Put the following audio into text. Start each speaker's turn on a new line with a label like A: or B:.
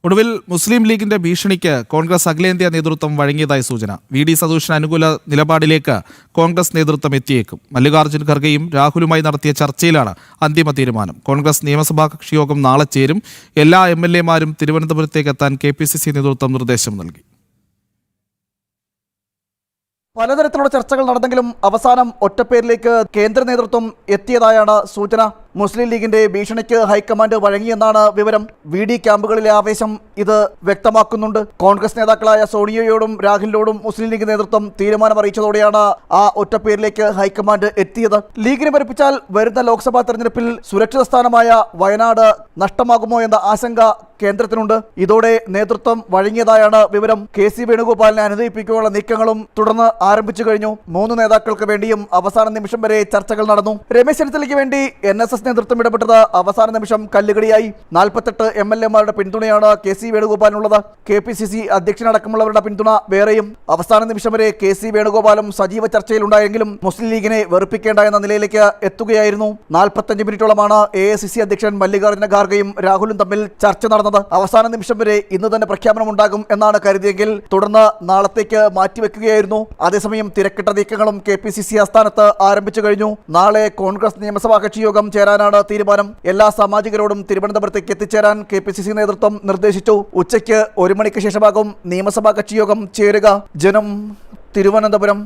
A: ഒടുവിൽ മുസ്ലിം ലീഗിന്റെ ഭീഷണിക്ക് കോൺഗ്രസ് അഖിലേന്ത്യാ നേതൃത്വം വഴങ്ങിയതായി സൂചന. വി ഡി സതീശന് അനുകൂല നിലപാടിലേക്ക് കോൺഗ്രസ് നേതൃത്വം എത്തിയേക്കും. മല്ലികാർജ്ജുൻ ഖർഗെയും രാഹുലുമായി നടത്തിയ ചർച്ചയിലാണ് അന്തിമ തീരുമാനം. കോൺഗ്രസ് നിയമസഭാ കക്ഷിയോഗം നാളെ ചേരും. എല്ലാ MLA മാരും തിരുവനന്തപുരത്തേക്ക് എത്താൻ KPCC നേതൃത്വം നിർദ്ദേശം നൽകി.
B: പലതരത്തിലുള്ള ചർച്ചകൾ നടന്നെങ്കിലും അവസാനം ഒറ്റപ്പേരിലേക്ക് കേന്ദ്ര നേതൃത്വം എത്തിയതായാണ് സൂചന. മുസ്ലിം ലീഗിന്റെ ഭീഷണിക്ക് ഹൈക്കമാൻഡ് വഴങ്ങിയെന്നാണ് വിവരം. VD ക്യാമ്പുകളിലെ ആവേശം ഇത് വ്യക്തമാക്കുന്നുണ്ട്. കോൺഗ്രസ് നേതാക്കളായ സോണിയയോടും രാഹുലിനോടും മുസ്ലിം ലീഗ് നേതൃത്വം തീരുമാനം അറിയിച്ചതോടെയാണ് ആ ഒറ്റപ്പേരിലേക്ക് ഹൈക്കമാൻഡ് എത്തിയത്. ലീഗിനെ ഭരിപ്പിച്ചാൽ വരുന്ന ലോക്സഭാ തെരഞ്ഞെടുപ്പിൽ സുരക്ഷിത സ്ഥാനമായ വയനാട് നഷ്ടമാകുമോ എന്ന ആശങ്ക കേന്ദ്രത്തിനുണ്ട്. ഇതോടെ നേതൃത്വം വഴങ്ങിയതായാണ് വിവരം. KC വേണുഗോപാലിനെ അനുനയിപ്പിക്കാനുള്ള നീക്കങ്ങളും തുടർന്ന് ആരംഭിച്ചു കഴിഞ്ഞു. 3 നേതാക്കൾക്ക് വേണ്ടിയും അവസാന നിമിഷം വരെ ചർച്ചകൾ നടന്നു. രമേശ് ചെന്നിത്തലയ്ക്ക് വേണ്ടി NSS നേതൃത്വം ഇടപെട്ടത് അവസാന നിമിഷം കല്ലുകടിയായി. 48 MLA-മാരുടെ പിന്തുണയാണ് KC വേണുഗോപാലിനുള്ളത്. KPCC അധ്യക്ഷനടക്കമുള്ളവരുടെ പിന്തുണ വേറെയും. അവസാന നിമിഷം വരെ KC വേണുഗോപാലും സജീവ ചർച്ചയിലുണ്ടായെങ്കിലും മുസ്ലിം ലീഗിനെ വെറുപ്പിക്കേണ്ട എന്ന നിലയിലേക്ക് എത്തുകയായിരുന്നു. 45 മിനിറ്റോളമാണ് AICC അധ്യക്ഷൻ മല്ലികാർജ്ജുന ഖാർഗെയും രാഹുലും തമ്മിൽ ചർച്ച നടന്നത്. അവസാന നിമിഷം വരെ ഇന്ന് തന്നെ പ്രഖ്യാപനം ഉണ്ടാകും എന്നാണ് കരുതിയെങ്കിൽ തുടർന്ന് നാളത്തേക്ക് മാറ്റിവെക്കുകയായിരുന്നു. അതേസമയം തിരക്കിട്ട നീക്കങ്ങളും KPCC ആസ്ഥാനത്ത് ആരംഭിച്ചു കഴിഞ്ഞു. നാളെ കോൺഗ്രസ് നിയമസഭാ കക്ഷിയോഗം ചേരാനാണ് തീരുമാനം. എല്ലാ സാമാജികരോടും തിരുവനന്തപുരത്തേക്ക് എത്തിച്ചേരാൻ KPCC നേതൃത്വം നിർദ്ദേശിച്ചു. ഉച്ചയ്ക്ക് 1 മണിക്ക് ശേഷമാകും നിയമസഭാ കക്ഷിയോഗം ചേരുക. ജനം, തിരുവനന്തപുരം.